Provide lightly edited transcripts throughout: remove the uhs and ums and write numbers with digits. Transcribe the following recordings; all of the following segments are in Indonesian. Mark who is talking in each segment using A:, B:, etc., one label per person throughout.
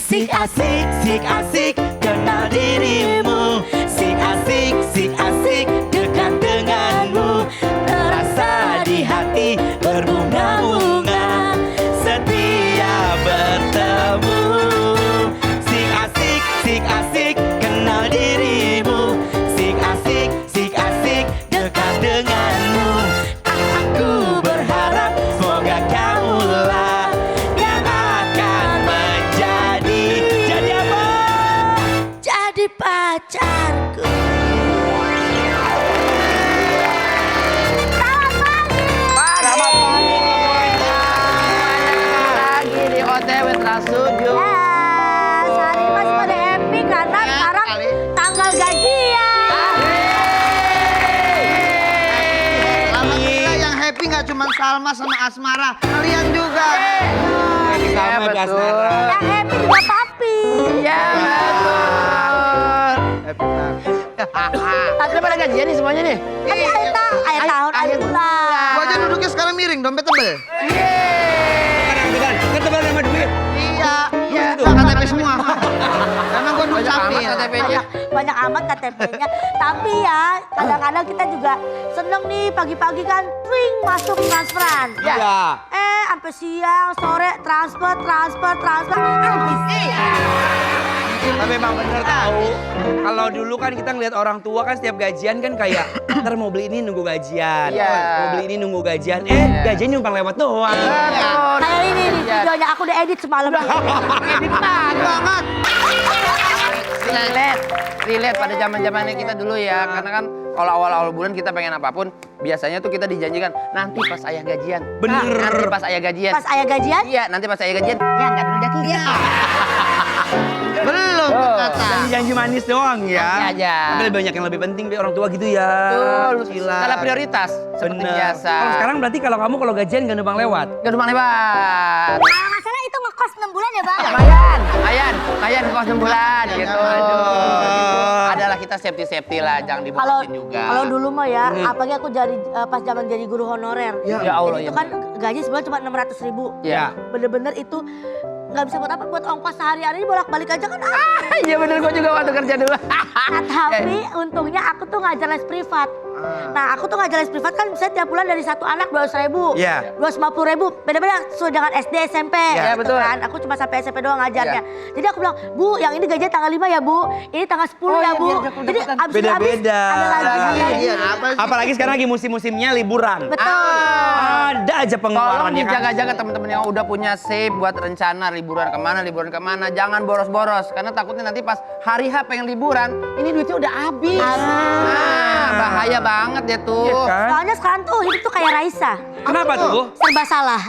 A: Sik asik kenal dirimu. Sik asik dekat denganmu. Terasa di hati berbunga-bunga setiap bertemu. Sik asik kenal dirimu. Sik asik dekat denganmu. Aku berharap semoga kamulah yang akan menjadi apa? Jadi pacarku.
B: Selamat pagi pemerintah. Lagi di OTW Trans 7.
C: Hari ini masih pada happy karena sekarang tanggal gajian.
D: Alhamdulillah yang happy nggak cuma Salma sama Asmara, kalian juga.
B: Sama betul.
C: Yang happy juga papi.
B: Iya betul. Tapi pada gajian nih semuanya nih.
C: Tapi akhir tahun, akhir bulan.
D: Gua aja duduknya sekarang miring, dompet tebel.
A: Kan tebal sama duit.
D: Iya, KTP semua. Emang gua dulu capek ya.
B: KTP-nya.
C: Banyak amat KTP-nya. Tapi ya, kadang-kadang kita juga seneng nih pagi-pagi kan, twing masuk transferan.
A: Iya.
C: Sampai siang, sore transfer. Habis.
E: Tapi memang bener tahu. Kalau dulu kan kita ngeliat orang tua kan setiap gajian kan kayak ntar mau beli ini nunggu gajian,
B: Iya.
E: mau beli ini nunggu gajian. Gajian numpang lewat doang.
B: Betul.
C: Kayak ini nih, videonya aku udah edit semalam.
B: Edit banget. Relate pada zaman-zamannya kita dulu ya. Karena kan kalau awal-awal bulan kita pengen apapun, biasanya tuh kita dijanjikan nanti pas ayah gajian.
E: Bener.
B: Nanti pas ayah gajian.
C: Pas ayah gajian,
B: Iya, nanti pas ayah gajian. Ya enggak dulu dah kita.
D: Belum kata.
E: Janji manis doang ya.
B: Nanti aja.
E: Tapi lebih banyak yang lebih penting deh orang tua gitu ya.
B: Betul.
E: Gila.
B: Skala prioritas seperti
E: Bener.
B: biasa.
E: Kalau sekarang berarti kalau kamu kalau gajian gak numpang lewat.
B: Gak numpang lewat.
C: kalau nggak salah itu ngekos 6 bulan ya bang?
B: Lumayan kos 6 bulan gitu.
E: Aduh.
B: Adalah kita safety lah, jangan
C: Kalau
B: dibosanin juga.
C: kalau dulu mah ya, apalagi aku jadi pas zaman jadi guru honorer.
B: Ya Allah,
C: Jadi itu
B: ya.
C: kan gaji sebulan cuma 600.000.
B: Ya.
C: Bener-bener itu nggak bisa buat apa, buat ongkos sehari-hari bolak-balik aja kan.
B: Iya bener, gue juga waktu kerja dulu.
C: Nah, tapi untungnya aku tuh ngajar les privat. Nah aku tuh ngajar les privat kan bisa tiap bulan dari satu anak 200.000,
E: Iya.
C: 250.000, beda-beda sesuai dengan SD SMP.
B: Iya,
C: gitu
B: betul.
C: kan. Aku cuma sampai SMP doang ngajarnya. Jadi aku bilang, Bu, yang ini gajinya tanggal 5 ya Bu, ini tanggal 10 ya
B: iya,
C: Bu.
B: biar dapat-
C: Jadi
B: dapatan.
C: abis itu habis
E: Beda-beda.
C: ada lagi.
D: Iya, apa sih?
E: Apalagi sekarang lagi musim-musimnya liburan.
C: Betul.
E: Ada aja pengeluaran
B: Tolong
E: ya kan.
B: dijaga-jaga teman-teman yang udah punya save buat rencana liburan kemana. Jangan boros-boros. Karena takutnya nanti pas hari H pengen liburan, ini duitnya udah habis. Bahaya banget ya tuh.
E: Iya kan?
C: Soalnya sekarang tuh hidup tuh kayak Raisa.
E: Kenapa tuh?
C: Serba salah.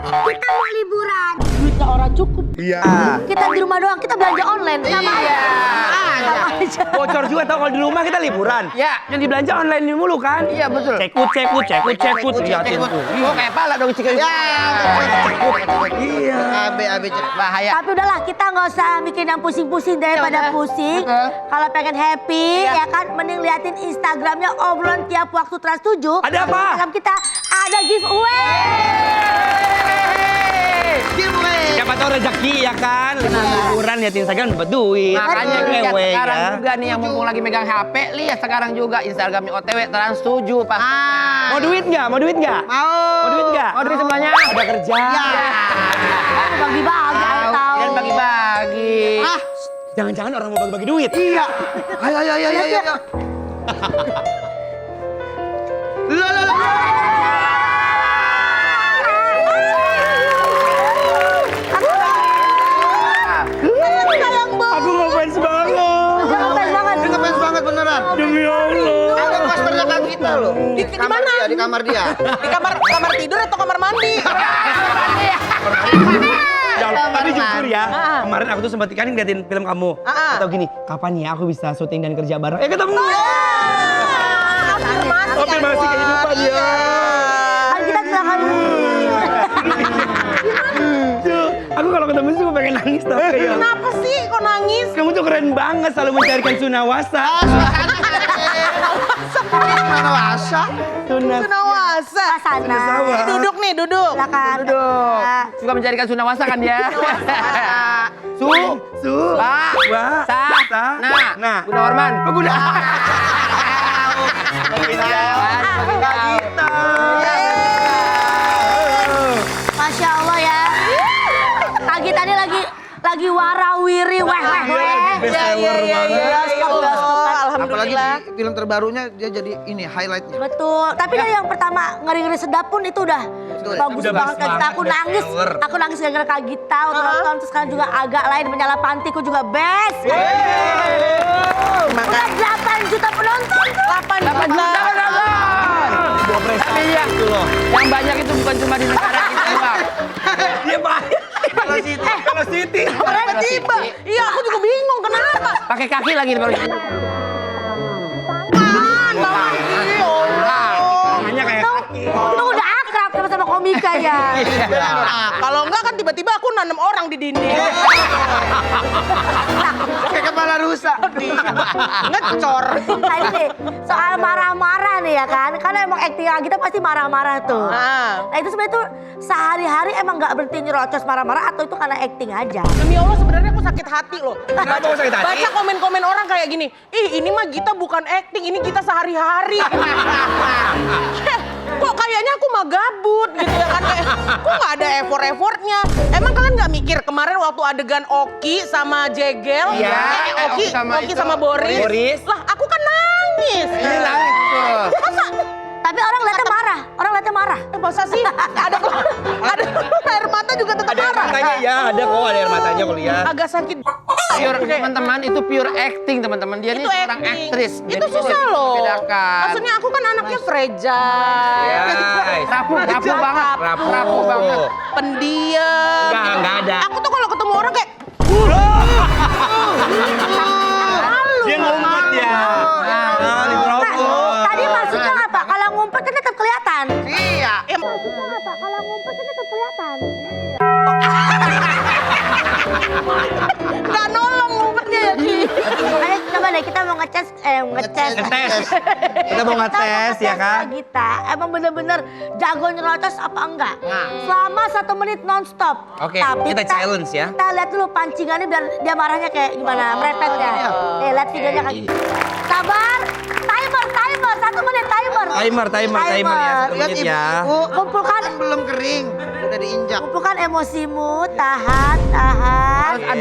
C: Kita mau liburan, duitnya orang cukup.
E: Iya.
C: Kita di rumah doang, kita belanja online. Sama
B: Iya.
C: Sama aja.
E: Bocor juga tau kalau di rumah kita liburan.
B: Ya.
E: Yang dibelanja online mulu kan.
B: Iya betul.
E: Cekut. Liatin tuh.
B: Oh kayak pala dong cikgu.
D: Ya,
E: Iya.
D: AB
B: Bahaya.
C: Tapi udahlah, kita nggak usah bikin yang pusing-pusing daripada
B: Ya udah.
C: pusing.
B: Betul.
C: Kalau pengen happy,
B: Iya.
C: ya kan, mending liatin Instagramnya obrolan tiap waktu Trans 7.
E: Ada apa?
C: Instagram kita ada giveaway.
D: giveaway.
E: Siapa tahu rezeki ya kan. Liburan liatin Instagram dapat duit.
B: Makanya
E: Betul.
B: lihat
E: Giveaway,
B: sekarang
E: ya.
B: juga nih yang mumpung lagi megang HP, lihat sekarang juga Instagramnya OTW Trans 7 pasti.
E: Mau duit nggak? Mau duit nggak? Mau duit nggak?
B: Mau duit semuanya?
E: Udah kerja.
C: Bagi-bagi, ayo tahu.
B: Dan bagi-bagi.
E: Jangan-jangan orang mau bagi-bagi duit.
D: Iya. Ayo. Loh.
E: Aku ngefans banget.
C: Ngefans banget.
D: Ini ngefans banget beneran.
E: Demi Allah.
D: Ada pas belakang kita loh. Di kamar dia, di kamar dia.
F: Di kamar tidur atau kamar mandi?
E: Tapi jujur ya, kemarin aku tuh sempat kan ngeliatin film kamu. Atau gini, kapan ya aku bisa syuting dan kerja bareng? Ketemu. Afirmasi kehidupan ya.
C: Kan kita silakan.
E: Tuh, aku kalau ketemu sih gue pengen nangis tau kayak.
F: Kenapa sih kok nangis?
E: Kamu tuh keren banget selalu mencarikan sunawasa.
D: Sunawasa.
F: Sunawasa.
C: Sana.
F: Duduk nih, duduk.
C: Silakan.
B: Duduk. Suka mencarikan sunawasa kan dia? Su. Ba. Sa. Nah. Guna Warman. Guna.
C: Masya Allah ya. Pagi tadi lagi warawiri weh.
D: Apalagi
F: Alhamdulillah.
D: di film terbarunya dia jadi ini highlightnya.
C: Betul. Tapi dari yang pertama ngeri-ngeri sedap pun itu udah bagus
E: Udah
C: banget
E: bagus
C: Kak Gita.
E: banget,
C: Aku nangis gara-gara Kak Gita waktu nonton. Terus sekarang juga agak lain menyala pantiku juga best. Udah 8 juta penonton tuh.
F: 8 juta.
B: Tapi ya, yang banyak itu bukan cuma di negara kita doang.
E: Dia banyak. Kalau Siti.
F: Tiba-tiba. Iya, aku juga bingung kenapa.
B: Pakai kaki lagi baru.
E: Hanya kayak
C: Itu udah akrab sama komika ya.
F: Kalau enggak kan tiba-tiba aku nanam orang di dinding.
D: Kayak kepala rusa.
F: Ngecor.
C: Nah ini nih, soal marah-marah nih ya kan. Karena emang acting kita pasti marah-marah tuh. Nah itu sebenarnya tuh sehari-hari emang nggak berhenti nyerocos marah-marah atau itu karena acting aja?
F: Demi Allah sebenarnya aku sakit hati loh.
E: Kenapa kamu sakit hati?
F: Baca komen-komen orang kayak gini. Ih ini mah Gita bukan acting, ini Gita sehari-hari. Kok kayaknya aku mah gabut gitu ya kan. Kayak, kok nggak ada effort-effortnya. Emang kalian nggak mikir kemarin waktu adegan Oki sama Jegel.
B: Iya,
F: Oki sama Boris. Lah aku kan nangis.
B: Ini nangis betul.
F: Masa
C: Tapi orang liatnya marah.
F: masa sih ada air mata juga tetap
E: ada air
F: marah.
E: matanya ya, ada kok ada air matanya aku lihat.
F: Agak sakit.
B: Pure teman-teman itu pure acting teman-teman. Dia ini
F: Itu
B: seorang
F: acting.
B: aktris.
F: Itu
B: Jadi
F: susah
B: bisa
F: loh.
B: membedakan.
F: Maksudnya aku kan anaknya fragile.
E: Guys.
B: Rapuh banget.
E: Rapuh.
B: banget.
F: Pendiam.
E: Enggak ada.
F: Aku tuh kalau ketemu orang kayak
E: Dia ngumpet ya. Nah, di rokok.
C: Tadi maksudnya apa? Kalau ngumpet kan tetap kelihatan.
D: Iya.
C: Maksudnya apa? Kalau ngumpet kan tetap kelihatan.
F: nggak nolong ngumpetnya ya Ki.
C: Ayo coba deh kita mau ngetes.
E: Ngetes. Kita mau ngetes ya kan?
C: Kita emang bener-bener jago nyerocos apa enggak? Selama 1 menit nonstop.
E: Oke,
C: Tapi
E: kita challenge ya.
C: Kita lihat dulu pancingannya biar dia marahnya kayak gimana, merepet ya. Lihat videonya kan. Sabar, timer, 1 menit timer.
E: Timer ya. 1
D: Lihat
E: menit ya.
D: ibu
C: Kumpulkan.
D: kan belum kering, udah diinjak.
C: Kumpulkan emosimu, tahan.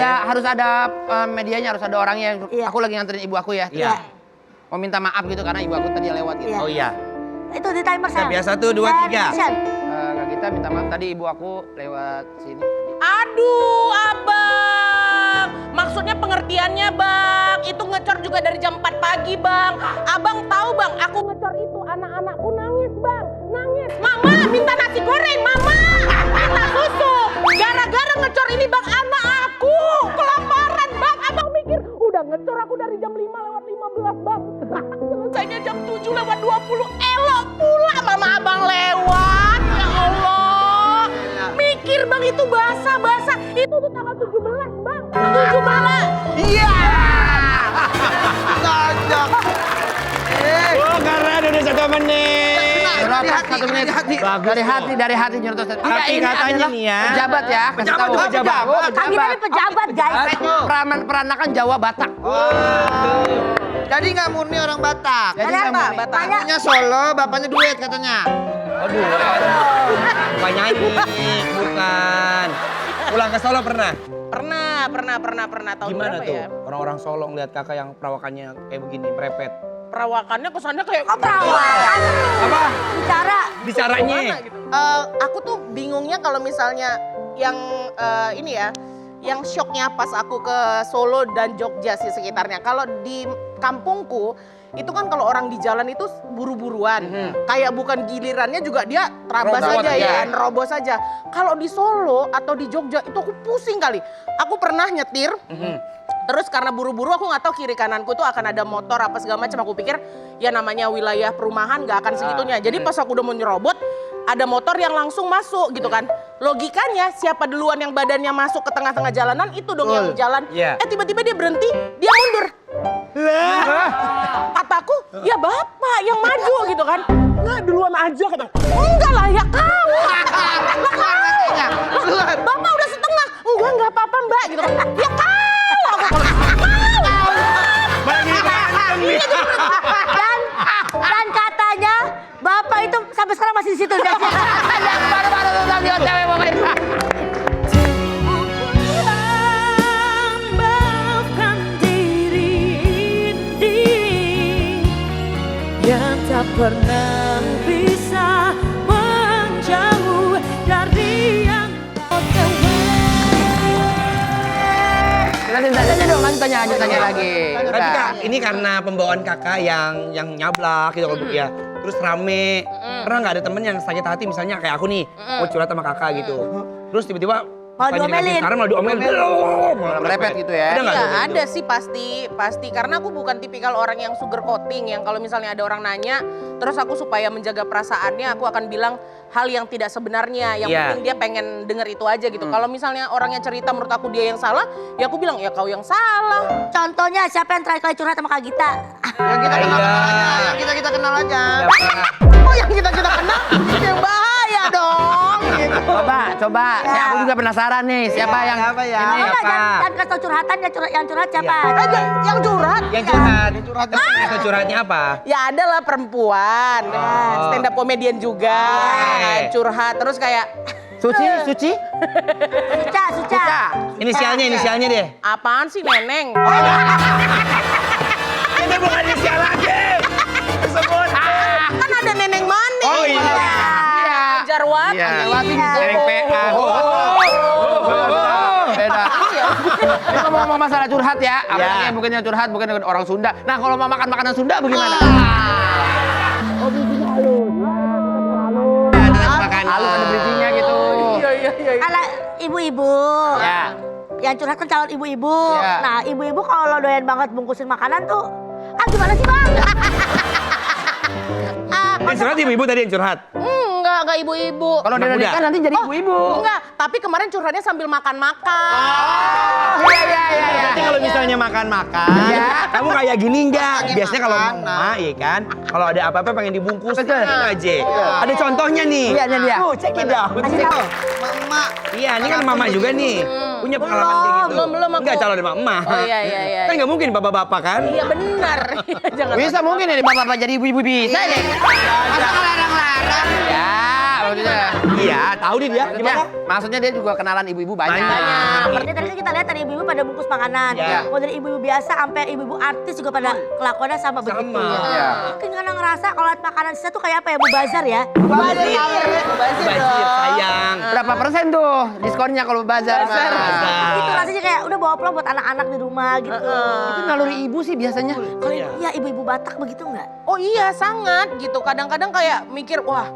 B: Harus ada medianya, harus ada orangnya.
C: Iya.
B: Aku lagi nganterin ibu aku ya.
C: Iya.
B: Mau minta maaf gitu karena ibu aku tadi lewat gitu.
C: Iya.
E: Oh iya.
C: Itu di timer saya.
E: biasa tuh, 2, 3.
B: Kak Gita minta maaf tadi ibu aku lewat sini.
F: Aduh abang. Maksudnya pengertiannya bang. Itu ngecor juga dari jam 4 pagi bang. Abang tahu bang aku ngecor itu anak-anakku nangis bang. Nangis. Mama minta nasi goreng mama. Minta susu. Gara-gara ngecor ini bang anak aku. Kelaparan bang. Abang mikir udah ngecor aku dari jam 5 lewat 15 bang. Selesainya jam 7 lewat 20. Elok pula mama abang lewat. Ya Allah. Mikir bang itu basah. Itu tuh tanggal 17 bang. 17.
D: Iya. Tajak.
E: Oh, karena udah 1 menit.
B: Nyerocos 1 menit.
E: Bagus
B: dari hati nyerocos. Enggak,
E: Tapi
B: ini
E: katanya
B: adalah
E: nih ya.
B: pejabat ya. kasih tahu.
E: Pejabat.
C: Kak Gita ini pejabat guys.
B: Peranakan Jawa Batak.
D: Jadi nggak murni orang Batak.
B: Jadi
C: Ada
B: nggak
C: apa?
B: murni.
C: Banyak.
D: Ibunya Solo, bapaknya duet katanya.
E: Aduh. Bukan nyanyi, bukan. Pulang ke Solo pernah?
F: Pernah tahun
E: Gimana
F: berapa
E: tuh
F: ya?
E: orang-orang Solo ngeliat kakak yang perawakannya kayak begini, merepet?
F: Perawakannya kesannya kayak
C: Perawakan.
E: Apa?
C: Bicara.
E: Bicaranya?
F: gitu. Aku tuh bingungnya kalau misalnya yang ini ya, yang shocknya pas aku ke Solo dan Jogja sih sekitarnya. Kalau di kampungku itu kan kalau orang di jalan itu buru-buruan, kayak bukan gilirannya juga dia terabas
E: Robot
F: saja
E: aja.
F: ya, nerobos saja. Kalau di Solo atau di Jogja itu aku pusing kali. Aku pernah nyetir. Terus karena buru-buru aku nggak tahu kiri kananku tuh akan ada motor apa segala macam. Aku pikir ya namanya wilayah perumahan nggak akan segitunya. Jadi pas aku udah mau nyerobot ada motor yang langsung masuk gitu kan. Logikanya siapa duluan yang badannya masuk ke tengah-tengah jalanan itu dong yang jalan.
E: Iya.
F: Tiba-tiba dia berhenti, dia mundur. Kataku, ya bapak yang maju gitu kan. Nggak, duluan aja kata. Enggak lah, ya kau. Lah, bapak udah setengah. Enggak apa-apa mbak gitu kan. Ya kau.
C: Dan katanya bapak itu sampai sekarang masih di situ.
G: Maafkan diri ini yang tak pernah bisa menjauh dari yang kau
B: Lanjut tanya lagi.
E: Tapi Kak, ini karena pembawaan kakak yang nyablak gitu kalau ya. Terus rame. Pernah nggak ada temen yang sakit hati misalnya kayak aku nih, mau curhat sama kakak gitu. Terus tiba-tiba
C: Malah diomelin.
E: Sekarang malah diomelin. Malah
B: Merepet gitu ya.
E: Ada nggak?
F: Iya,
E: tuh?
F: ada sih pasti. Karena aku bukan tipikal orang yang sugar coating, yang kalau misalnya ada orang nanya, terus aku supaya menjaga perasaannya, aku akan bilang hal yang tidak sebenarnya. Yang
E: Iya.
F: penting dia pengen denger itu aja gitu. Kalau misalnya orangnya cerita menurut aku dia yang salah, ya aku bilang ya kau yang salah.
C: Contohnya siapa yang terakhir kali curhat sama Kak Gita?
D: Yang kita kenal aja, yang kita kenal aja.
F: Oh yang kita kenal, yang bahaya dong. Gitu.
B: Coba.
C: Ya.
B: Aku juga penasaran nih. Siapa yang
D: siapa ya?
B: ini?
C: Apa jangan kasih tau curhatan, yang curhat siapa?
F: Yang curhat.
E: Yang curhat. Itu curhatnya apa?
F: Ya ada lah perempuan, stand up komedian juga, curhat terus kayak
B: Suci?
C: Suca.
E: Inisialnya deh.
F: apaan sih neneng?
E: Ini bukan inisial lagi. Sebut.
F: Kan ada neneng manis.
E: Oh iya.
F: Jarwati.
B: Jarwati
C: Iya.
B: Neneng PA. Beda. Ini ngomong masalah curhat ya. Apalagi yang bukannya curhat, bukan orang Sunda. Nah kalau mau makan makanan Sunda bagaimana? Halus ada bridgingnya gitu.
C: Kalau ibu-ibu.
B: Ya.
C: Yang curhat kan calon ibu-ibu.
B: Ya.
C: Nah, ibu-ibu kalau doyan banget bungkusin makanan tuh, gimana sih bang?
E: Yang curhat ibu-ibu tadi yang curhat.
F: Enggak ibu-ibu.
B: Kalau dia
E: Anak muda.
B: nikah nanti jadi ibu-ibu.
F: Enggak, tapi kemarin curhatnya sambil makan-makan.
B: Iya.
E: Berarti kalau misalnya makan-makan, kamu kayak gini enggak? Biasanya kalau mama, iya kan? Kalau ada apa-apa pengen dibungkus,
B: Betul.
E: aja. Ada contohnya nih.
B: Iya, dia.
E: Tuh, check it out.
C: Kasih tahu.
D: Mama.
E: Iya, ini kan mama juga nih. Punya pengalaman kayak gitu.
F: Belum aku.
E: Enggak calon mama.
F: Oh iya.
E: Kan nggak mungkin bapak-bapak kan?
F: Iya benar. Jangan.
B: Bisa mungkin ini bapak-bapak jadi ibu-ibu bisa nih. Masa ngelarang-larang? Ya, maksudnya.
E: Iya, tahu nih dia. Gimana?
B: Maksudnya dia juga kenalan ibu-ibu banyak.
C: Seperti tadi kan kita lihat tadi ibu-ibu pada bungkus makanan.
E: Ya.
C: Mau dari ibu-ibu biasa sampai ibu-ibu artis juga pada kelakuannya sama begitu.
B: Iya.
C: Mungkin karena ngerasa kalau lihat makanan sisa tuh kayak apa ya, mubazir ya?
E: Bazir, sayang.
B: Berapa persen tuh diskonnya kalau bazar?
C: Itu rasanya kayak udah bawa pulang buat anak-anak di rumah gitu.
B: Itu naluri ibu sih biasanya.
C: Kalau iya ibu-ibu Batak begitu nggak?
F: Oh iya sangat gitu. Kadang-kadang kayak mikir wah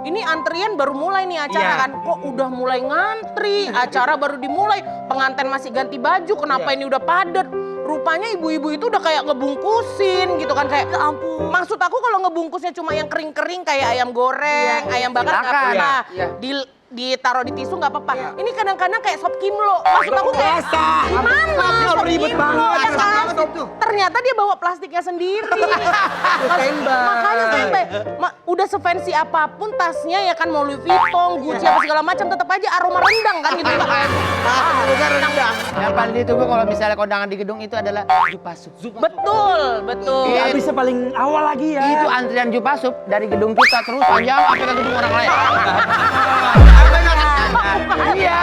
F: ini antrian baru mulai nih acara
E: Iya.
F: kan. Kok udah mulai ngantri, acara baru dimulai, pengantin masih ganti baju, kenapa ini udah padat? Rupanya ibu-ibu itu udah kayak ngebungkusin gitu kan kayak
C: Ya ampun.
F: maksud aku kalau ngebungkusnya cuma yang kering-kering kayak ayam goreng, ayam bakar nggak
B: Silakan.
F: apa-apa.
B: Iya.
F: Ditaruh di tisu nggak apa-apa. Ini kadang-kadang kayak sop kimlo. Maksud aku kayak gimana? Sop
E: ribet
F: kimlo,
E: banget.
F: ya kan? Ternyata dia bawa plastiknya sendiri. Makanya standby. Udah sefancy apapun tasnya ya kan mau Louis Vuitton, Gucci apa segala macam tetap aja aroma rendang kan gitu.
B: Yang paling ditunggu kalau misalnya kondangan di gedung itu adalah jupasup.
F: Betul.
E: Iya, bisa paling awal lagi ya.
B: Itu antrian jupasup dari gedung kita terus panjang sampai ke gedung orang lain. Iya.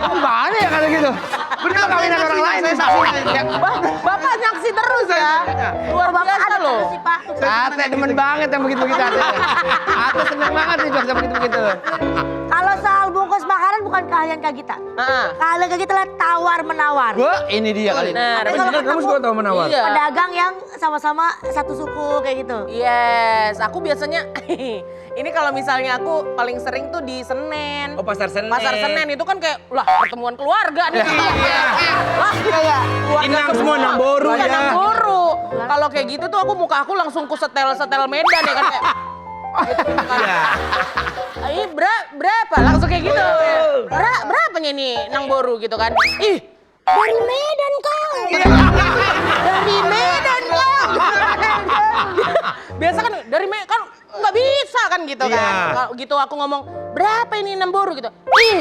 B: Gimana ya kalau gitu? Bener kawinan orang lain nih saksinya.
F: Bapak nyaksi terus ya. Luar biasa loh.
C: sih Pak.
B: Ate demen banget yang begitu-begitu Ate. Ate seneng banget nih jokes yang begitu-begitu.
C: Kalau soal bungkus makanan bukan keahlian Kak Gita. Keahlian Kak Gita adalah tawar-menawar.
B: Wah, ini dia kali ini.
F: Benar.
C: Tapi kalau
E: Bener, kamu suka tahu menawar?
F: Iya.
C: Pedagang yang sama-sama satu suku kayak gitu.
F: Yes, aku biasanya ini kalau misalnya aku paling sering tuh di Senen.
E: Oh, Pasar Senen.
F: Pasar Senen itu kan kayak lah pertemuan keluarga nih.
E: Iya.
F: Lah kayak keluarga
E: Inang semua, Nang Boru
F: Iya,
E: ya.
F: Nang Boru. Kalau kayak gitu tuh aku muka aku langsung ku setel Medan ya kan kayak gitu kan.
E: Iya.
F: Ih, berapa? Langsung kayak gitu. Berapanya nih Nang Boru gitu kan. Ih, dari Medan kau. Dari Medan kau. Biasa kan dari kan nggak bisa kan gitu kan.
E: Iya.
F: Kalau gitu aku ngomong, berapa ini 6 boru gitu. Ih.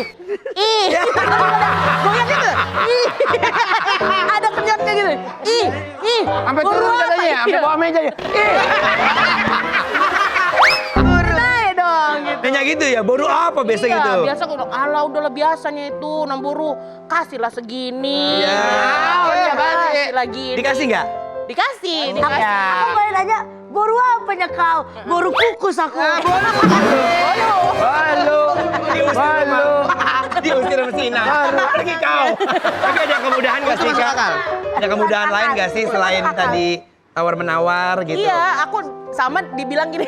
F: Goyang gitu. Ih. Ada kenyotnya gitu. Ih.
B: Sampai
F: boru
B: turun
F: apa?
B: katanya, sampai bawah meja ya.
F: Naik dong gitu.
E: Nanya gitu ya, baru apa biasa
F: Iya,
E: gitu?
F: biasa aku bilang, alah udahlah biasanya itu 6 boru. Kasihlah segini.
E: Iya.
B: Iya, pasti.
F: Kasihlah gini.
E: Dikasih nggak?
F: Dikasih.
C: Aku boleh nanya, boru apanya kau? Boru kukus aku.
B: Halo.
E: Diusir sama si Ina. Pergi kau. Tapi ada kemudahan nggak sih,
D: Masuk
E: Kak?
D: akal.
E: Ada kemudahan lain nggak sih selain
C: Masuk akal.
E: tadi tawar-menawar gitu?
F: Iya, aku sama dibilang gini.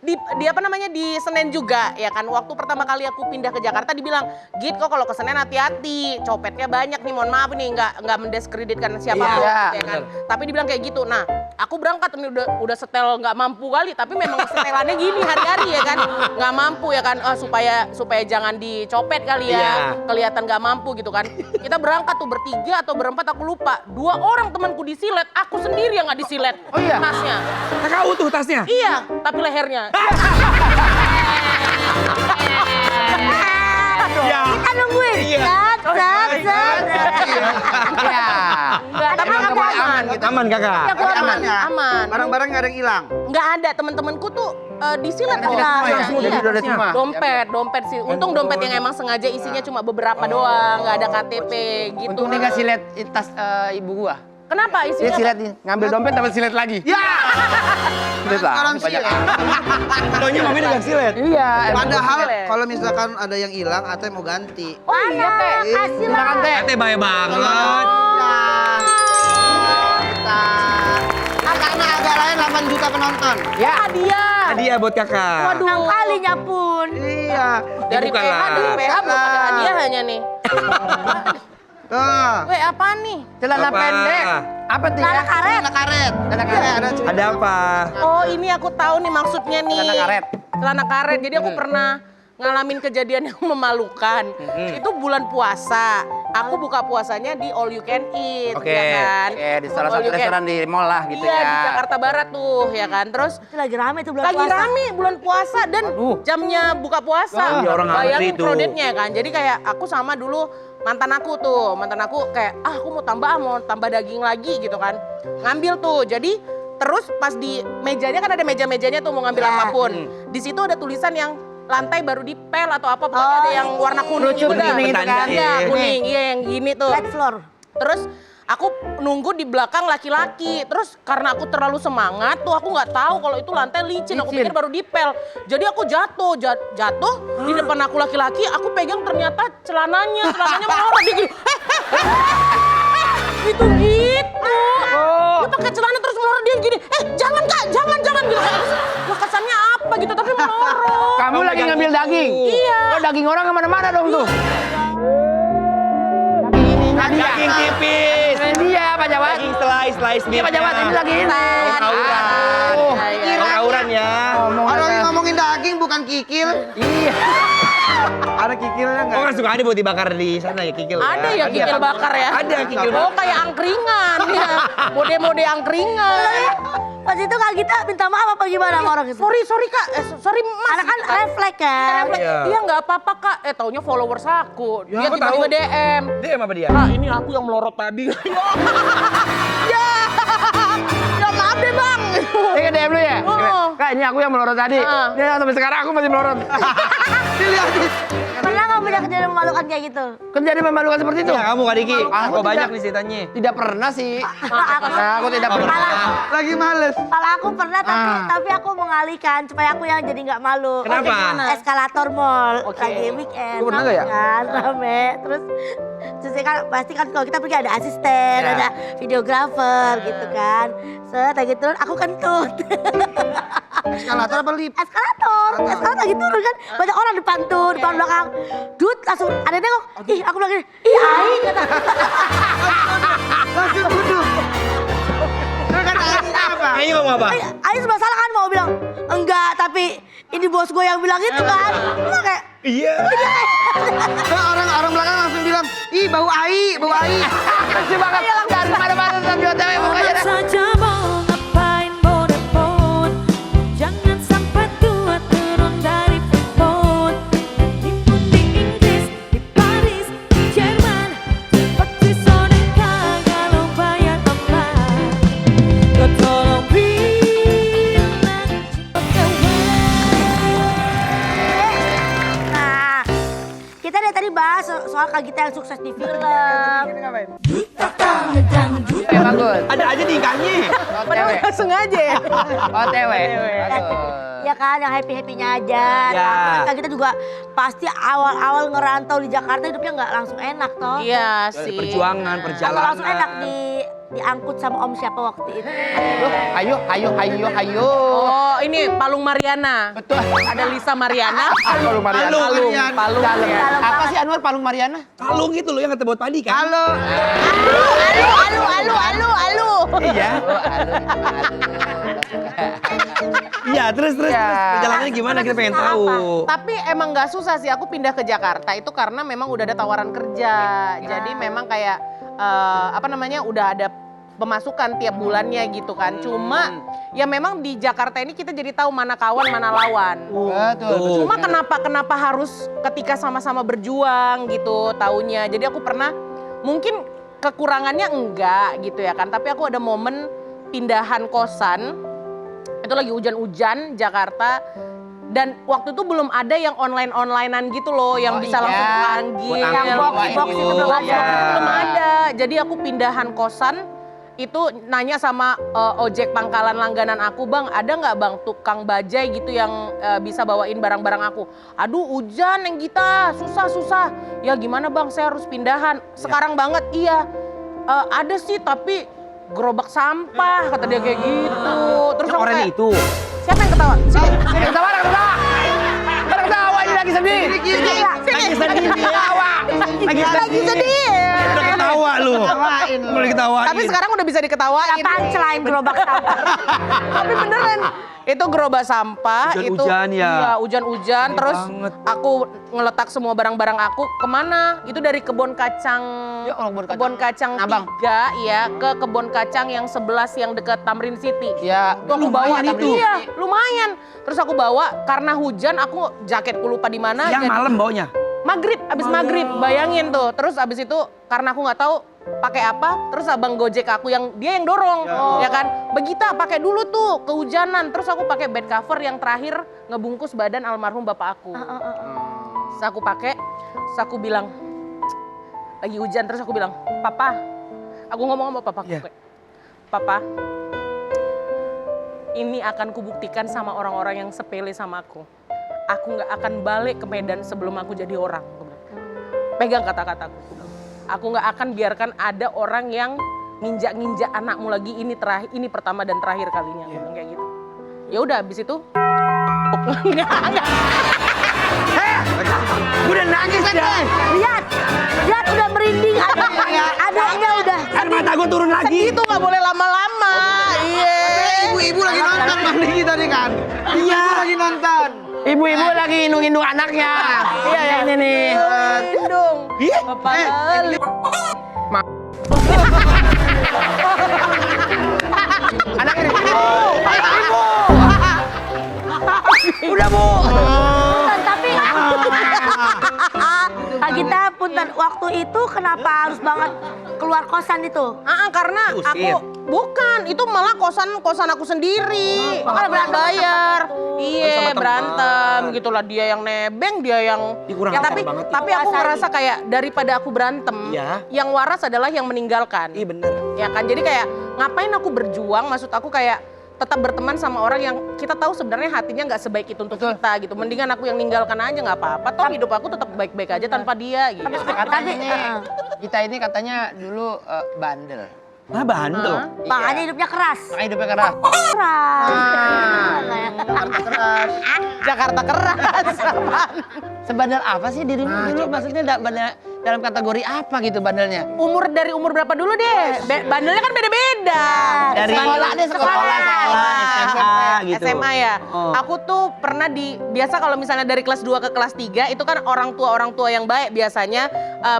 F: di apa namanya di Senen juga ya kan. Waktu pertama kali aku pindah ke Jakarta dibilang, "Git kok kalau ke Senen hati-hati, copetnya banyak nih, mohon maaf nih nggak mendiskreditkan siapapun."
B: Iya,
F: ya kan. Tapi dibilang kayak gitu. Nah, aku berangkat ini udah setel nggak mampu kali, tapi memang setelannya gini hari-hari ya kan. Nggak mampu ya kan, supaya jangan dicopet kali ya.
E: Iya.
F: Kelihatan nggak mampu gitu kan. Kita berangkat tuh bertiga atau berempat aku lupa. 2 orang temanku disilet, aku sendiri yang nggak disilet.
B: Oh iya?
F: Tasnya.
E: Kakak utuh tasnya?
F: Iya, tapi lehernya.
E: Ya.
C: Kita nungguin.
E: Iya.
C: Zat.
B: Iya.
F: Enggak, tapi
B: Emang
F: aku
B: kebanyakan
F: aman.
B: gitu.
E: Aman kakak?
F: Aku aman, aman.
D: Barang-barang nggak ada yang hilang.
F: Enggak ada, temen-temenku tuh disilet kok.
B: Disilet semua ya?
F: Iya.
B: Jadi udah ada semua?
F: Dompet sih. Untung dompet yang emang sengaja isinya cuma beberapa doang, nggak ada KTP gitu.
B: Untung dia nggak silet tas ibu gua.
F: Kenapa
B: Dia
F: isinya?
B: silet nih, ngambil dompet dapat silet lagi. Ya. Silet lah.
D: Orang
B: Banyak.
D: silet.
E: Taunya mami dengan silet.
B: Iya.
D: Padahal
F: silet.
D: kalau misalkan ada yang hilang atau mau ganti.
F: Oh iya, Teh.
C: Kasih lah.
B: Silakan teh.
E: Teh baik banget.
D: Karena agak lain 8 juta penonton.
B: Ya.
F: Hadiah.
E: Hadiah buat kakak.
F: Waduh.
C: Enam kalinya pun.
D: Iya.
F: Dari
E: Bukan
F: PH,
E: lah.
F: dari PH belum ada hadiahnya nih.
D: Tuh.
F: Weh, apaan nih?
B: Celana
E: Apa?
B: pendek. Apa tuh ya?
C: Celana karet.
D: Celana karet.
B: Celana karet.
D: Ada cerita.
E: Ada apa?
F: Oh, ini aku tahu nih maksudnya nih.
B: Celana karet.
F: Celana karet. Jadi aku pernah ngalamin kejadian yang memalukan. Itu bulan puasa. Aku buka puasanya di All You Can Eat,
E: Oke.
F: ya kan?
B: Oke, di salah
F: All
B: satu
F: You Can-
B: restoran di mall lah gitu
F: Iya,
B: ya.
F: di Jakarta Barat tuh, ya kan? Terus
C: Itu lagi rame tuh bulan
F: lagi
C: puasa.
F: rame bulan puasa dan
B: Aduh.
F: jamnya buka puasa.
E: Oh, iya, orang ngantri
F: Bayangin
E: tuh.
F: kreditnya kan. Jadi kayak aku sama dulu mantan aku kayak aku mau tambah daging lagi gitu kan. Ngambil tuh. Jadi terus pas di mejanya kan ada meja-mejanya tuh mau ngambil
C: Ya.
F: apapun. Di situ ada tulisan yang lantai baru dipel atau apa pokoknya ada yang warna kuning
B: Lucu
F: itu dah.
B: kuning itu kan.
F: Iya, kuning. Iya yang gini tuh.
C: Red floor.
F: Terus aku nunggu di belakang laki-laki. Terus karena aku terlalu semangat tuh aku nggak tahu kalau itu lantai licin. Aku
B: Licin.
F: pikir baru dipel. Jadi aku jatuh di depan aku laki-laki. Aku pegang ternyata celananya melorot dia gini. Itu gitu. Dia pakai celana terus melorot dia gini. Jangan kak, jangan gitu. Terus, wah kesannya apa gitu tapi melorot.
B: Kamu lagi ngambil daging?
F: Iya.
B: Oh, daging orang kemana-mana dong tuh. Daging ini
E: Daging tipis.
B: Ini dia Pak Jawad.
E: Daging slice
B: Iya Pak Jawad, ini lagi ini.
E: Tawuran.
B: Oh,
E: Tawuran ya.
D: Orang yang ngomongin daging bukan kikil.
B: Iya.
D: Ada kikilnya
E: Oh kan suka ada buat dibakar di sana ya kikil.
F: Ada ya kikil bakar ya?
E: Ada kikil
F: Oh
E: bakar.
F: kayak angkringan ya. Mode-mode angkringan.
C: Pas itu Kak Gita minta maaf apa gimana sama orang itu?
F: Sorry kak, sorry mas.
C: Karena kan refleks kan.
E: Iya.
F: Iya nggak apa-apa kak. Taunya followers aku. Dia
E: aku
F: tiba-tiba
E: tahu.
F: DM.
E: DM apa dia?
F: Kak ini aku yang melorot tadi. Ya, ya maaf deh bang.
B: Dia ke DM lu ya?
F: Oh.
B: Kak, ini aku yang melorot tadi.
F: Ah.
B: Dia sampai sekarang aku masih melorot.
C: Pernah nggak punya kejadian memalukan kayak gitu?
B: Kejadian memalukan seperti itu?
E: Iya kamu Kak Diki.
B: Aku
E: Aku banyak
B: tidak.
E: nih ceritanya.
B: Tidak pernah sih. Nah, aku tidak
C: Kalau
B: pernah.
D: Lagi males.
C: kalau aku pernah tapi aku mengalihkan supaya aku yang jadi nggak malu.
E: Kenapa?
C: Eskalator mall
F: Oke.
C: lagi weekend.
B: Lu pernah nggak ya?
C: Kan rame. Terus kan pasti kan kalau kita pergi ada asisten,
B: Ya.
C: ada videografer gitu kan. Set lagi turun aku kentut.
D: Eskalator apa lift?
C: Eskalator lagi turun kan banyak orang depan tuh depan belakang dut langsung ada nengok ih aku bilang gini ih Ai kata
D: Langsung duduk. Terus kata Aing apa?
E: Kayaknya ngomong apa?
C: Ai sebelah salah kan mau bilang enggak tapi ini bos gue yang bilang itu kan Emang kayak
E: Iya.
D: Terus orang belakang langsung bilang, ih bau ai, bau ai.
B: Kecil banget. Dari mana-mana tapi OTW mukanya.
G: saja
C: Kita dari tadi bahas soal Kak Gita yang sukses di film.
B: Bagus.
E: Ada aja tingkahnya.
F: Padahal nggak sengaja ya.
B: OTW. Bagus.
C: Ya kan, yang happy-happynya aja.
E: Ya.
C: Kak Gita juga pasti awal-awal ngerantau di Jakarta hidupnya nggak langsung enak toh.
F: Iya sih.
E: Perjuangan,
C: Atau
E: perjalanan.
C: langsung enak diangkut sama om siapa waktu itu.
B: Ayo.
F: Oh, ini Palung Mariana.
B: Betul.
F: Ada Lisa Mariana.
B: Palung Mariana.
F: Palung Mariana.
B: Apa sih Anwar Palung Mariana?
E: Kalung gitu loh yang kata buat padi kan?
D: Halo.
F: Alu.
E: Iya. Iya, terus
B: Ya.
E: perjalanannya gimana kita pengen tahu.
F: Tapi emang nggak susah sih aku pindah ke Jakarta itu karena memang udah ada tawaran kerja. Jadi memang kayak udah ada pemasukan tiap bulannya gitu kan. Cuma ya memang di Jakarta ini kita jadi tahu mana kawan mana lawan.
B: Betul.
F: Cuma kenapa harus ketika sama-sama berjuang gitu taunya. Jadi aku pernah mungkin kekurangannya enggak gitu ya kan. Tapi aku ada momen pindahan kosan. Itu lagi hujan-hujan Jakarta. Dan waktu itu belum ada yang online-onlinean gitu loh, yang bisa langsung panggil.
C: Yang box itu belum ada.
F: Belum ada. Jadi aku pindahan kosan, itu nanya sama ojek pangkalan langganan aku, "Bang, ada nggak Bang tukang bajai gitu yang bisa bawain barang-barang aku?" "Aduh, hujan Neng Gita, susah. Ya gimana Bang, saya harus pindahan. Sekarang banget." "Iya, ada sih tapi gerobak sampah," kata dia kayak gitu. Terus aku
E: Orang
F: kayak,
E: itu.
F: siapa yang ketawa? Sini.
B: Ketawa. Ketawa ini lagi sedih.
E: Lagi sedih. Udah ketawa lu.
D: Ketawain lu.
E: Mulai ketawain.
F: Tapi sekarang udah bisa diketawain.
C: Punchline gerobak sampah.
F: Tapi beneran. Itu gerobak sampah.
E: Hujan-hujan
F: itu,
E: ya?
F: Iya, hujan-hujan.
E: Gede
F: Terus
E: banget.
F: aku ngeletak semua barang-barang aku kemana? Itu dari kebun kacang.
B: Ya Allah,
F: Kebun kacang
B: Abang.
F: 3 ya ke kebun kacang yang 11 yang dekat Tamrin City.
B: Ya,
F: Itu aku bawa
B: lumayan itu.
F: Iya, lumayan. Terus aku bawa karena hujan aku jaketku lupa di mana.
E: Yang
F: jadi-
E: malam baunya.
F: Maghrib, abis maghrib, bayangin tuh. Terus abis itu karena aku nggak tahu pakai apa, terus abang gojek aku dia yang dorong, ya kan. "Begita pakai dulu tuh kehujanan." Terus aku pakai bed cover yang terakhir ngebungkus badan almarhum bapak aku. Terus aku pakai, terus aku bilang lagi hujan, terus aku bilang, "Papa," aku ngomong sama papaku,
E: Iya.
F: kayak, "Papa, ini akan kubuktikan sama orang-orang yang sepele sama aku. Aku nggak akan balik ke Medan sebelum aku jadi orang." Pegang kata-kataku. Aku nggak akan biarkan ada orang yang nginjak-nginjak anakmu lagi. Ini pertama dan terakhir kalinya. Aku bilang kayak gitu. Ya udah, habis itu. Enggak.
E: Udah nangis ya.
C: Lihat udah merinding adanya udah.
E: Kan mata gue turun lagi.
F: Itu nggak boleh lama-lama. Iya.
D: Ibu-ibu lagi nonton Bang Diki tadi kan. Iya. Lagi nonton.
B: Ibu-ibu lagi indung-indung anaknya. Iya, ya ini nih.
F: Lindung. Bapak Lali.
B: Anaknya nih. Ibu. Udah, Bu.
C: Tapi Kak Gita punten, waktu itu kenapa harus banget keluar kosan itu?
F: Karena
E: Diusir.
F: aku bukan, itu malah kosan aku sendiri. Makanya berantem bayar. Iya, berantem gitulah, dia yang nebeng, dia yang
E: Ih, kurang
F: ya,
E: ajar
F: tapi
E: banget.
F: tapi aku ngerasa kayak daripada aku berantem,
E: Iya.
F: yang waras adalah yang meninggalkan.
E: Iya bener.
F: Ya kan, jadi kayak ngapain aku berjuang, maksud aku kayak tetap berteman sama orang yang kita tahu sebenarnya hatinya nggak sebaik itu untuk kita gitu. Mendingan aku yang ninggalkan aja nggak apa-apa. Toh hidup aku tetap baik-baik aja tanpa dia gitu.
B: Katanya kita ini katanya dulu bandel.
E: Nah, bandel.
C: Makanya hidupnya keras.
B: Makanya hidupnya keras.
C: Keras.
F: Jakarta keras.
B: Sebandel apa sih dirimu dulu? Maksudnya dalam kategori apa gitu bandelnya?
F: Dari umur berapa dulu deh? Bandelnya kan beda-beda.
B: Dari sekolah deh, sekolah.
E: SMA gitu.
F: SMA ya.
E: Oh.
F: Aku tuh pernah biasa kalau misalnya dari kelas 2 ke kelas 3 itu kan orang tua yang baik biasanya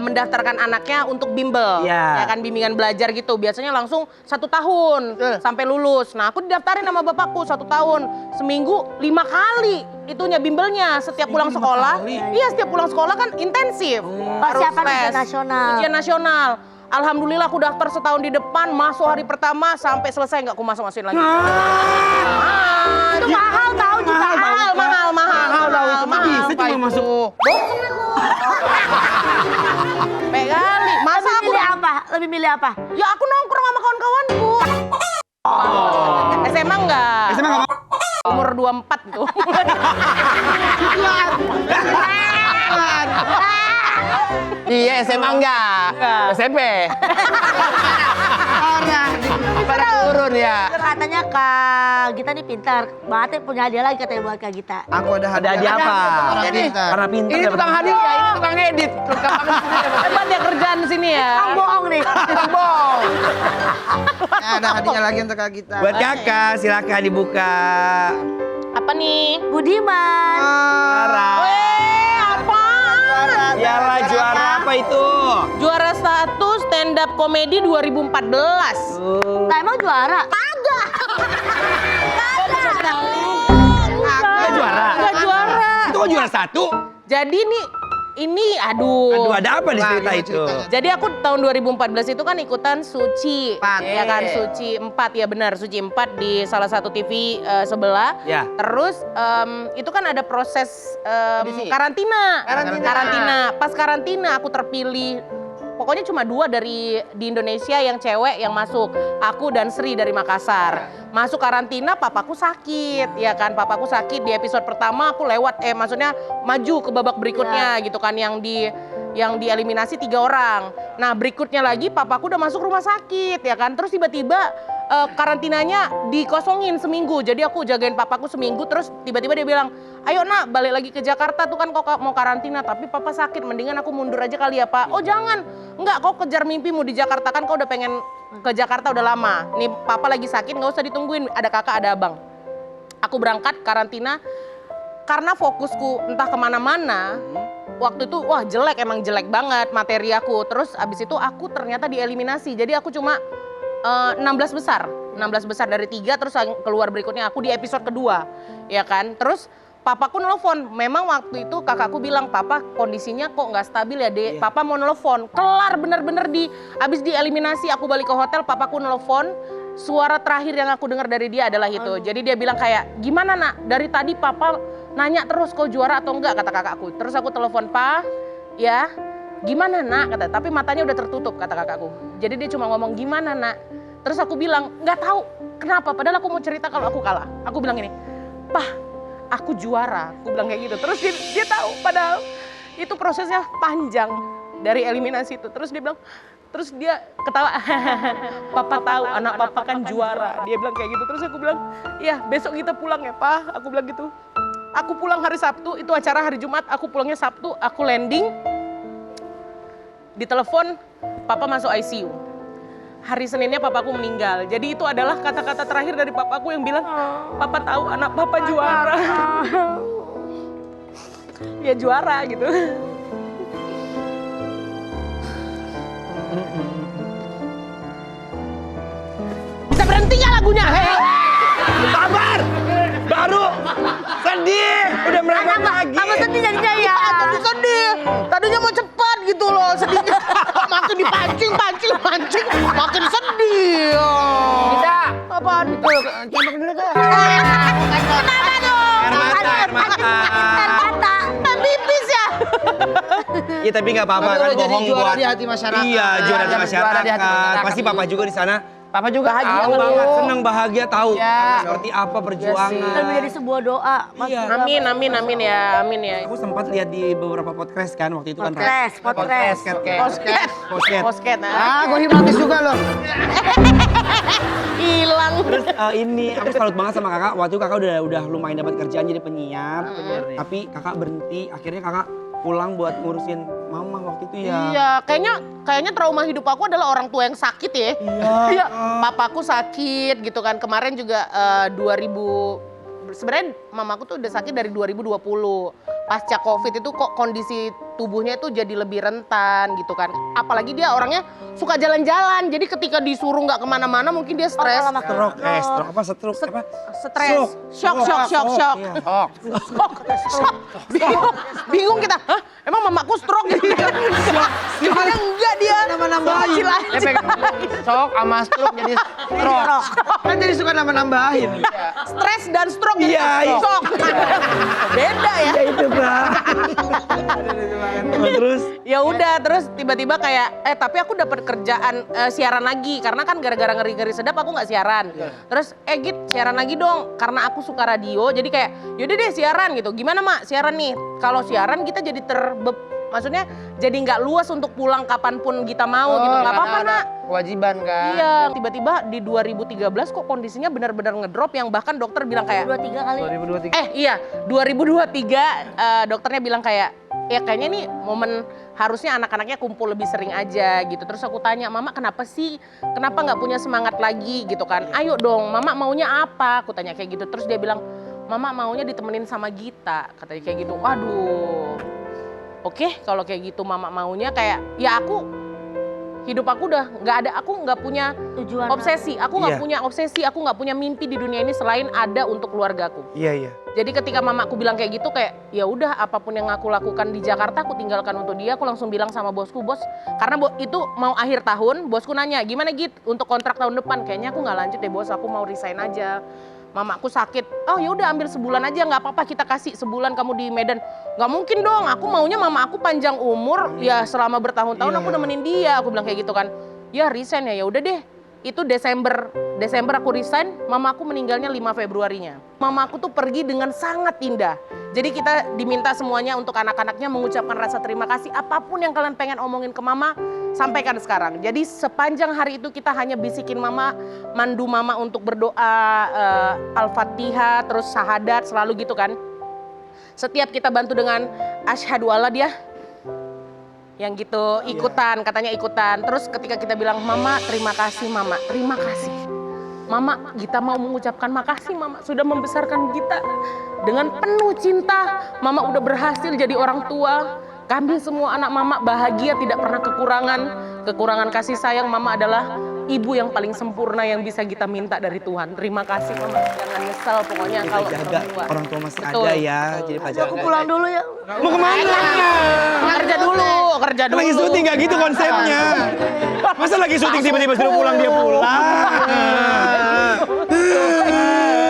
F: mendaftarkan anaknya untuk bimbel.
E: Iya.
F: Ya kan, bimbingan belajar gitu. Biasanya langsung 1 tahun sampai lulus. Nah, aku didaftarin sama bapakku 1 tahun. Seminggu 5 kali itunya bimbelnya setiap pulang sekolah. Iya, setiap pulang sekolah kan intensif. Harus
C: Persiapan ujian
F: les.
C: nasional.
F: Ujian nasional. Alhamdulillah aku daftar setahun di depan, masuk hari pertama sampai selesai nggak aku masukin lagi.
C: Itu mahal tahu jutaan.
F: Mahal.
E: Mahal tahu itu. Bisa
B: apa
E: cuma
B: itu?
E: masuk.
F: Pegali. Masa aku
C: Milih apa? Lebih milih apa?
F: ya aku nongkrong sama kawan-kawanku. SMA enggak?
E: SMA nggak mau?
F: Umur 24 tuh.
B: Iya, SMA enggak? SMP. Pada turun ya.
C: Katanya Kak Gita nih pintar. Banget punya hadiah lagi katanya buat Kak Gita.
D: Aku ada
E: Ada hadiah apa?
D: Orang
B: Ini.
D: pintar.
E: Karena pintar.
B: Ini tukang hadiah, ini tukang edit.
F: Hebat ya kerjaan sini ya.
C: Ang bohong nih.
B: Bong.
D: Nah, ada hadiah lagi untuk Kak Gita.
E: Buat kakak, silakan dibuka.
F: Apa nih?
C: Budiman.
F: Apa?
E: Iyalah juara apa itu?
F: Juara 1 stand up komedi 2014.
C: Lah emang juara?
E: Nggak juara.
F: Enggak juara.
E: Itu kok juara 1?
F: Jadi ini aduh.
E: Aduh, ada apa di
D: Wah,
E: cerita
D: gimana
E: itu?
D: ceritanya?
F: Jadi aku tahun 2014 itu kan ikutan Suci.
D: 4.
F: Ya kan, Suci 4 ya benar, Suci 4 di salah satu TV sebelah.
E: Ya.
F: Terus itu kan ada proses
B: Audisi.
F: karantina.
B: Karantina.
F: Pas karantina aku terpilih. Pokoknya cuma 2 di Indonesia yang cewek yang masuk. Aku dan Sri dari Makassar. Masuk karantina, papaku sakit. Ya kan, papaku sakit di episode pertama aku lewat maksudnya maju ke babak berikutnya gitu kan yang dieliminasi 3 orang. Nah, berikutnya lagi papaku udah masuk rumah sakit ya kan. Terus tiba-tiba karantinanya dikosongin seminggu. Jadi aku jagain papaku seminggu terus tiba-tiba dia bilang, "Ayo Nak, balik lagi ke Jakarta tuh kan kok mau karantina tapi papa sakit, mendingan aku mundur aja kali ya, Pak." "Oh, jangan. Enggak, kau kejar mimpimu di Jakarta kan kau udah pengen ke Jakarta udah lama. Nih papa lagi sakit, nggak usah ditungguin. Ada kakak, ada abang." Aku berangkat karantina karena fokusku entah kemana-mana. Waktu itu wah jelek, emang jelek banget materi aku. Terus abis itu aku ternyata dieliminasi. Jadi aku cuma 16 besar. 16 besar dari 3 terus keluar berikutnya aku di episode kedua. Ya kan? Terus papaku nelfon. Memang waktu itu kakakku bilang, "Papa kondisinya kok nggak stabil ya, Dek. Papa mau nelfon." Kelar bener-bener abis dieliminasi aku balik ke hotel, papaku nelfon. Suara terakhir yang aku dengar dari dia adalah itu. Jadi dia bilang kayak, "Gimana Nak? Dari tadi papa nanya terus kau juara atau enggak," kata kakakku. Terus aku telepon, "Pa, ya gimana Nak?" kata, tapi matanya udah tertutup kata kakakku. Jadi dia cuma ngomong, "Gimana Nak?" Terus aku bilang, "Nggak tahu kenapa, padahal aku mau cerita kalau aku kalah." Aku bilang ini, "Pah, aku juara." Aku bilang kayak gitu. Terus dia tahu padahal itu prosesnya panjang dari eliminasi itu. Terus dia bilang, terus dia ketawa, "Papa tahu anak papa kan juara." Dia bilang kayak gitu. Terus aku bilang, "Iya, besok kita pulang ya, Pa." Aku bilang gitu. Aku pulang hari Sabtu, itu acara hari Jumat, aku pulangnya Sabtu, aku landing. Ditelepon, papa masuk ICU. Hari Seninnya papaku meninggal. Jadi itu adalah kata-kata terakhir dari papaku yang bilang, "Papa tahu anak papa juara." Dia juara gitu. Bisa berhenti nggak lagunya?
E: Sabar! Baru sedih! Udah merepot lagi.
C: Apa sedih jadinya ya?
F: Tadi sedih. Tadinya mau cepat gitu loh sedihnya. Makin dipancing, makin sedih.
B: Bisa.
F: Apaan itu?
C: Kenapa dong?
E: Air mata, air mata.
C: Air mata.
F: Kan pipis ya?
E: Iya tapi nggak apa-apa kan
D: Jadi
E: bohong
D: juara
E: buat
D: di hati masyarakat.
E: Iya juara di
B: Juara di hati
E: masyarakat.
B: masyarakat.
E: Pasti papa juga di sana
B: Papa juga bahagia
E: tahu
B: lu.
E: banget, senang bahagia tahu
B: Iya.
E: seperti apa perjuangan.
C: Dan menjadi sebuah doa. Mas.
E: Iya.
F: Amin ya.
E: Aku sempat lihat di beberapa podcast kan waktu itu kan.
C: Podcast.
F: Posket.
E: Posket.
F: Posket.
D: Ah, gue hipnotis juga loh.
F: Hilang.
E: Terus ini aku salut banget sama kakak. Waktu itu kakak udah lumayan dapat kerjaan jadi penyiar. Tapi kakak berhenti. Akhirnya kakak pulang buat ngurusin mama waktu itu ya.
F: Iya, kayaknya trauma hidup aku adalah orang tua yang sakit ya.
E: Iya.
F: Papaku sakit gitu kan. Kemarin juga 2000 sebenarnya mamaku tuh udah sakit dari 2020. Pasca Covid itu kok kondisi tubuhnya itu jadi lebih rentan gitu kan. Apalagi dia orangnya suka jalan-jalan. Jadi ketika disuruh nggak kemana-mana mungkin dia stres.
E: Stroke, stroke apa stroke apa?
F: Stres, shock.
E: Iya.
F: Bingung kita, hah? Emang mamaku stroke gitu? Sebenarnya enggak dia.
D: Nama-nama
F: Kecil aja.
B: Dia pegang shock sama stroke jadi stroke.
D: Kan jadi suka nambah-nambahin.
F: Stres dan stroke jadi
E: Iya, iya.
F: sok. Beda ya.
E: Ya itu, Bang. Terus
F: Ya udah, terus tiba-tiba kayak tapi aku dapat kerjaan siaran lagi karena kan gara-gara ngeri-ngeri sedap aku nggak siaran. Terus Git siaran lagi dong karena aku suka radio. Jadi kayak yaudah deh siaran gitu. Gimana Mak siaran nih? Kalau siaran kita jadi maksudnya jadi nggak luas untuk pulang kapanpun kita mau gitu. Nggak apa-apa
B: ada
F: Nak.
B: kewajiban kan.
F: Iya, tiba-tiba di 2013 kok kondisinya benar-benar ngedrop yang bahkan dokter bilang kayak
C: 23 kali.
B: 2023.
F: iya 2023 dokternya bilang kayak ya kayaknya nih momen harusnya anak-anaknya kumpul lebih sering aja gitu. Terus aku tanya, Mama kenapa sih? Kenapa nggak punya semangat lagi gitu kan? Ayo dong, Mama maunya apa? Aku tanya kayak gitu. Terus dia bilang, Mama maunya ditemenin sama Gita. Katanya kayak gitu. Waduh. Oke, kalau kayak gitu Mama maunya kayak ya hidup aku udah nggak ada, aku nggak punya
C: Tujuan
F: obsesi, aku nggak
E: Iya.
F: punya obsesi, aku nggak punya mimpi di dunia ini selain ada untuk keluargaku.
E: iya.
F: Jadi ketika mamaku bilang kayak gitu kayak ya udah apapun yang aku lakukan di Jakarta aku tinggalkan untuk dia. Aku langsung bilang sama bosku, bos karena itu mau akhir tahun, bosku nanya gimana Git untuk kontrak tahun depan. Kayaknya aku nggak lanjut deh bos, aku mau resign aja. Mamaku sakit, oh ya udah ambil sebulan aja nggak apa-apa kita kasih sebulan kamu di Medan. Nggak mungkin dong, aku maunya mama aku panjang umur ya selama bertahun-tahun aku nemenin dia. Aku bilang kayak gitu kan, ya resign ya udah deh. Itu Desember aku resign, mama aku meninggalnya 5 Februarinya. Mama aku tuh pergi dengan sangat indah. Jadi kita diminta semuanya untuk anak-anaknya mengucapkan rasa terima kasih. Apapun yang kalian pengen omongin ke mama, sampaikan sekarang. Jadi sepanjang hari itu kita hanya bisikin mama, mandu mama untuk berdoa, Al-Fatihah, terus syahadat, selalu gitu kan. Setiap kita bantu dengan asyhadu alla dia, yang gitu ikutan, katanya ikutan. Terus ketika kita bilang mama terima kasih mama, terima kasih mama, kita mau mengucapkan makasih mama sudah membesarkan kita dengan penuh cinta. Mama udah berhasil jadi orang tua, kami semua anak mama bahagia, tidak pernah kekurangan kasih sayang. Mama adalah ibu yang paling sempurna yang bisa kita minta dari Tuhan. Terima kasih mama, jangan nyesal pokoknya
E: Kita
F: kalau
E: jaga orang tua masih ada ya. Jadi Pak
C: Aku pulang dulu ya.
E: Mau kemana?
F: kerja dulu.
E: Lagi syuting gak gitu konsepnya. Masa lagi syuting tiba-tiba suruh pulang dia pulang.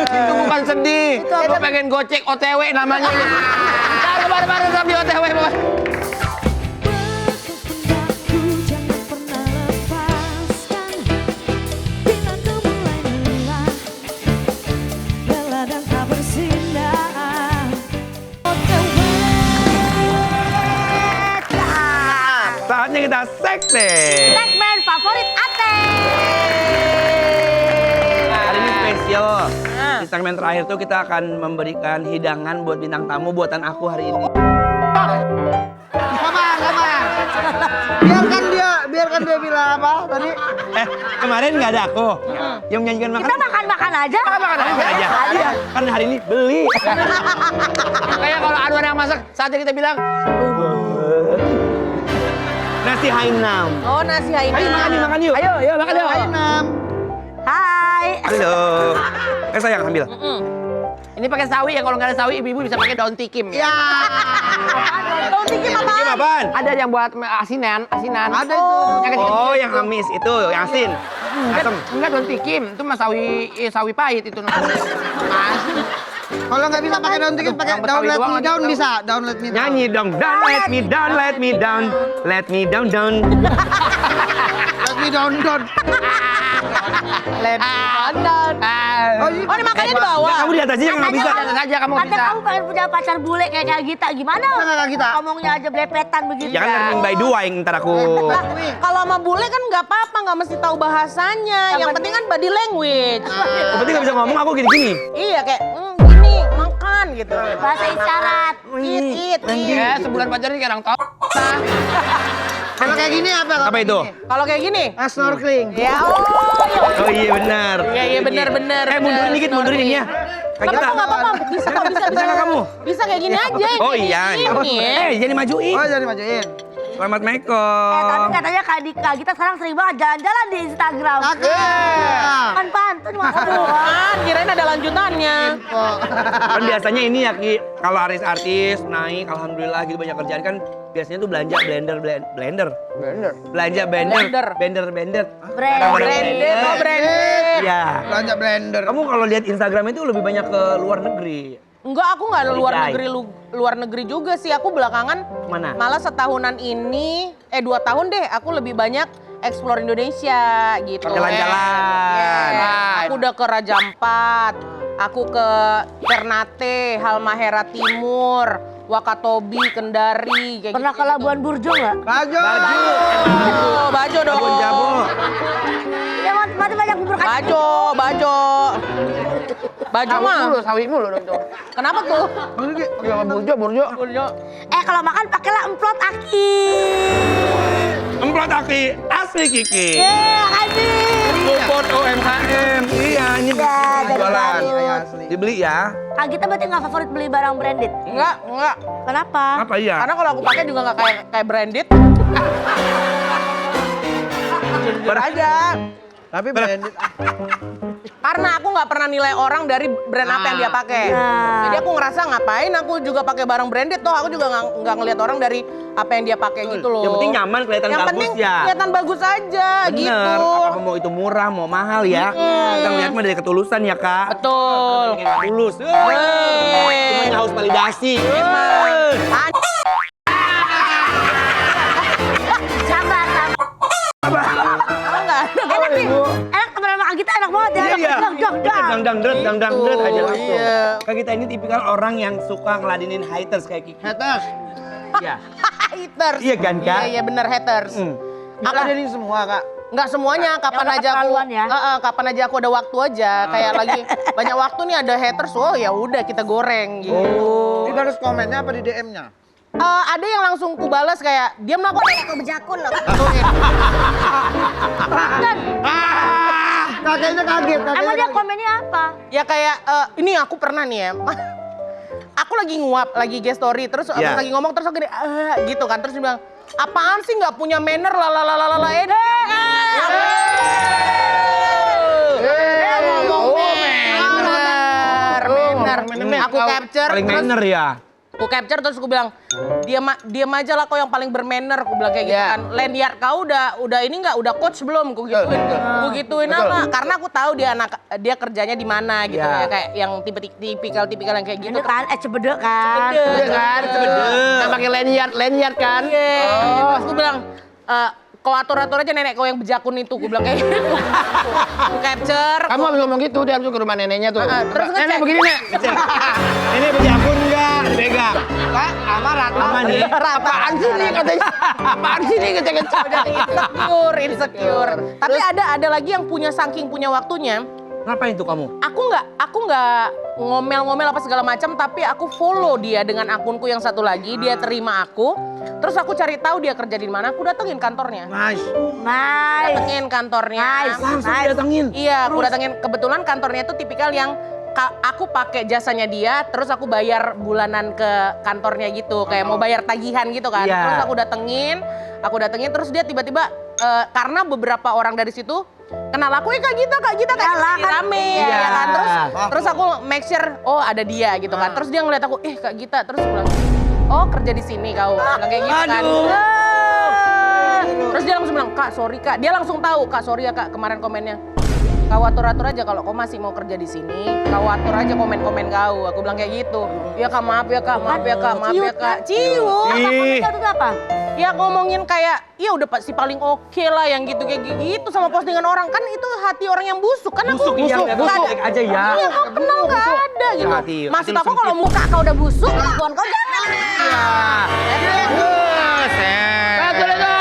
B: Itu bukan sedih. Itu pengen gocek OTW namanya. Jangan bareng-bareng sama di OTW.
G: Aku jangan pernah lepaskan. Bila kau mulai lelah, lelah dan tak bersinar.
E: Saatnya kita sekte.
C: Segmen favorit Ate.
E: Hari ini spesial. Di segmen terakhir tuh kita akan memberikan hidangan buat bintang tamu buatan aku hari ini.
D: Sabar. Biarkan dia bilang apa tadi.
E: Kemarin nggak ada aku. Yang menyanyikan makan.
C: Kita makan-makan aja.
E: Makan aja. Iya, karena hari ini beli.
B: Kayak kalau Anwar yang masak, saatnya kita bilang
E: Nasi Hainam.
F: Oh nasi Hainam.
E: Ayo makan yuk. Ayo makan yuk.
D: Enam.
C: Hai.
E: Halo. Sayang ambil.
B: ini pakai sawi ya, kalau nggak ada sawi ibu-ibu bisa pakai daun tikim ya.
F: Daun tikim apa?
E: Tikim apaan?
B: Ada yang buat asinan.
D: Ada itu.
B: Yang kecil.
E: Oh, yang amis itu, yang asin. Asem.
B: Enggak daun tikim, itu mah sawi pahit itu namanya. Asin.
D: Kalau nggak bisa pakai daun tikus, pakai
B: Yang
D: daun
B: Betawi
D: let
B: doang
D: me
B: aja
D: down
B: tahu.
D: bisa. Daun let me down.
E: Nyanyi dong. Don't let me down, let me down. Let me down, down.
D: Let me down.
F: Let me down. Oh dimakannya di bawah.
E: Nggak, kamu di atas aja nggak bisa.
B: Di atas aja kamu
C: Katanya
B: bisa.
C: kamu pengen punya pacar bule kayak Gita. Gimana?
D: Kayak Gita.
C: Ngomongnya aja belepetan begitu.
E: Jangan learning by doing, ntar aku.
F: Kalau sama bule kan nggak apa-apa, nggak mesti tahu bahasanya. Yang penting kan body language.
E: Yang penting nggak bisa ngomong, aku gini-gini.
F: Iya kayak gini makan gitu.
C: Bahasa isyarat.
F: Eat.
B: Ya, sebulan pacaran kayak orang tua.
D: Kalau kayak gini apa? Kalau
E: Apa itu?
F: Kalau kayak gini,
D: snorkeling.
F: ya
E: Oh iya benar.
F: iya benar.
E: Mundurin dikit, mundurin ini ya. Kayak kita.
F: Nggak apa-apa, bisa kok, bisa
E: nggak kamu?
F: Bisa kayak gini aja.
E: Oh
F: kayak
E: iya.
F: gini.
E: Jadi majuin.
D: Oh jadi majuin.
E: Selamat
C: Tapi
E: Meko.
C: katanya Kak Gita sekarang sering banget jalan-jalan di Instagram.
D: Cakep.
C: Kan pantun masa doang.
F: Kan kirain ada lanjutannya.
E: Kan biasanya ini ya Ki, kalau artis-artis naik, alhamdulillah gitu banyak kerjaan kan biasanya tuh belanja blender.
B: Blender.
E: Belanja
F: Blender.
E: blender.
F: Branded, oh branded.
E: Iya.
D: Belanja blender.
E: Kamu kalau lihat Instagram itu lebih banyak ke luar negeri.
F: Enggak, aku nggak ada
E: Ligai.
F: luar negeri juga sih. Aku belakangan
E: Kemana?
F: malah setahunan ini, 2 tahun deh, aku lebih banyak explore Indonesia gitu.
E: Jalan-jalan.
F: Aku udah ke Raja Ampat, aku ke Ternate, Halmahera Timur, Wakatobi, Kendari, kayak
C: Pernah
F: gitu.
C: ke Labuan Burjo nggak?
D: Baju.
F: Bajo dong.
E: Jabon jabo.
C: Ya mati banyak bubur kacang.
F: Bajo mah.
B: Sawi mulu dong tuh.
F: Kenapa tuh?
B: Burjo.
C: Kalau makan pakailah emplot aki.
E: Emplot aki asli Kiki.
C: Aki.
E: Support UMKM. Iya, ini
C: Ya, dari
E: jualan.
C: Garut.
E: Dibeli ya.
C: Kak Gita berarti nggak favorit beli barang branded?
F: Enggak.
C: Kenapa?
E: Apa iya?
F: Karena kalau aku pakai juga nggak kayak branded. Jujur aja.
D: Tapi branded.
F: Karena aku nggak pernah nilai orang dari brand apa yang dia pakai.
C: Nah.
F: Jadi aku ngerasa ngapain aku juga pakai barang branded toh aku juga nggak ngelihat orang dari apa yang dia pakai gitu loh.
E: Yang penting nyaman, kelihatan
F: Yang
E: bagus
F: penting
E: ya.
F: kelihatan bagus aja
E: Bener.
F: gitu.
E: Apa mau itu murah, mau mahal ya. Kita ngeliat mah dari ketulusan ya, Kak.
F: Betul.
E: Bikin tulus. Cuma haus validasi.
C: Sabar. Enak nih. Enak teman sama Kak Gita enak banget ya.
E: Iya. Dang dret aja langsung.
F: Iya.
E: Kak kita ini tipikal orang yang suka ngeladenin haters kayak Kiki.
D: Haters.
E: Iya.
F: Haters.
E: Iya kan, Kak?
F: Iya bener haters.
D: Ada ini semua, Kak.
F: Nggak semuanya, kapan
C: udah
F: aja aku,
C: keterlaluan ya.
F: kapan aja aku ada waktu aja. Kayak lagi banyak waktu nih ada haters, oh ya udah kita goreng gitu.
D: Di balas komennya apa di DM-nya?
F: Ada yang langsung ku balas kayak dia melakukan aku bejakun loh.
D: Kakeknya kaget.
C: Emang dia komennya apa?
F: Ya kayak ini aku pernah nih ya. Aku lagi nguap, lagi guest story, terus
E: Iya.
F: lagi ngomong terus aku gini, gitu kan, terus dia bilang, apaan sih nggak punya manner, lalalala, manner. Aku capture,
E: Paling
F: terus
E: manner ya.
F: aku capture terus aku bilang, diam aja lah kau yang paling bermanner, aku bilang kayak gitu kan. Lanyard kau udah ini nggak, udah coach belum? Aku gituin apa? Karena aku tahu dia kerjanya di mana gitu
E: Ya.
F: ya, kayak yang tipikal yang kayak gitu
C: Itu kan, cebedek kan.
F: Cebedek.
B: Kan? Yang pakai lanyard kan?
F: Iya. Terus aku bilang, kau atur-atur aja nenek kau yang bejakun itu, aku bilang kayak gitu. Aku capture.
B: Kamu habis ngomong gitu, dia harus ke rumah neneknya tuh.
F: Terus
B: Nenek
F: ngecek.
B: begini, Nek.
E: Ini berjakun enggak? Dipegang.
D: Kak, amarat.
E: Aman nih.
B: Apaan sih nih katanya? Apaan sih nih kecil-kecil?
F: Insecure. Tapi ada lagi yang saking punya waktunya.
E: Ngapain tuh kamu?
F: Aku nggak ngomel-ngomel apa segala macam, tapi aku follow dia dengan akunku yang satu lagi, dia terima aku. Terus aku cari tahu dia kerja di mana, aku datengin kantornya.
E: Nice.
C: Nice.
F: Datengin kantornya.
E: Langsung datangin.
F: Iya, aku datengin. Kebetulan kantornya itu tipikal yang aku pakai jasanya dia, terus aku bayar bulanan ke kantornya gitu, kayak mau bayar tagihan gitu kan.
E: Iya.
F: Terus aku datengin, terus dia tiba-tiba karena beberapa orang dari situ kenal aku, Kak Gita kayak
C: Yalah, kan.
F: rame
E: Iya.
F: ya kan. Terus aku make sure oh ada dia gitu kan. Terus dia ngeliat aku, Kak Gita, terus aku bilang, oh kerja di sini kau, bilang kayak gitu kan. Terus dia langsung bilang, Kak sorry Kak, dia langsung tahu, Kak sorry ya Kak kemarin komennya. Kau atur-atur aja kalau kau masih mau kerja di sini, kau atur aja komen-komen kau. Aku bilang kayak gitu. Ya Kak, maaf ya Kak, maaf ya Kak, maaf ya Kak. Ciut.
C: Apa komennya itu apa?
F: Ya ngomongin kayak, ya udah pasti paling oke lah yang gitu kayak gitu sama postingan orang, kan itu hati orang yang busuk kan aku
E: Busuk, iya,
F: nggak
E: busuk
F: ada-
E: aja ya.
F: Iya kau kenal nggak ada gitu.
E: Hati
F: Maksud
E: lu
F: aku
E: sempit.
F: kalau muka kau udah busuk, kelakuan kau jangan.
B: Betul itu.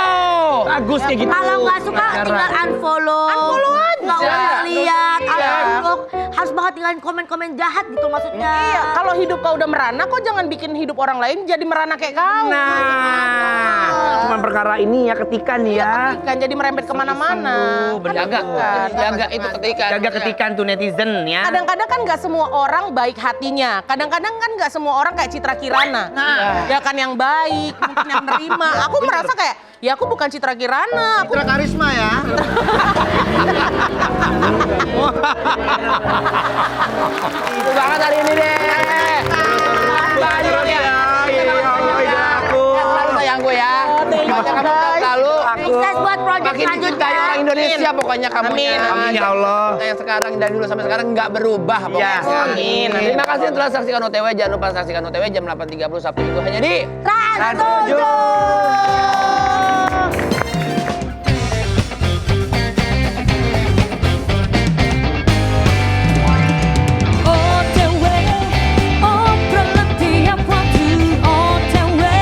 E: Bagus kayak gitu.
C: Kalau nggak suka
E: Cara.
C: tinggal unfollow.
F: Unfollow aja.
C: Nggak usah lihat,
F: Iya.
C: unfollow. Harus banget tinggalin komen-komen jahat gitu maksudnya.
F: Iya, kalau hidup kau udah merana, kau jangan bikin hidup orang lain jadi merana kayak kau.
E: Nah, cuman perkara ini ya ketikan ya.
F: Kan jadi merembet kemana-mana.
E: Itu, bener.
B: Jaga itu ketikan.
E: Jaga ketikan tuh netizen ya.
F: Kadang-kadang kan nggak semua orang baik hatinya. Kadang-kadang kan nggak semua orang kayak Citra Kirana. Ya kan yang baik, mungkin yang nerima. Aku merasa kayak, ya aku bukan Citra Kirana. Aku
D: Citra karisma ya.
B: Itu banget hari ini deh. Banyak ya.
E: Iya, aku.
B: Selalu sayang gue Indonesia pokoknya kamu.
F: Amin.
E: Amin ya Allah.
B: Yang sekarang dari dulu sampai sekarang nggak berubah pokoknya.
E: Yes,
F: amin.
B: Terima kasih yang telah saksikan OTW. Jangan lupa saksikan OTW jam 8.30 Sabtu Minggu hanya di
C: Trans 7.